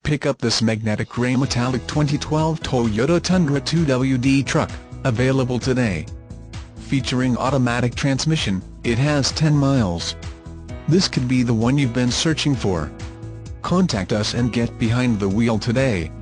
Pick up this magnetic grey metallic 2012 Toyota Tundra 2WD truck, available today. Featuring automatic transmission, it has 10 miles. This could be the one you've been searching for. Contact us and get behind the wheel today.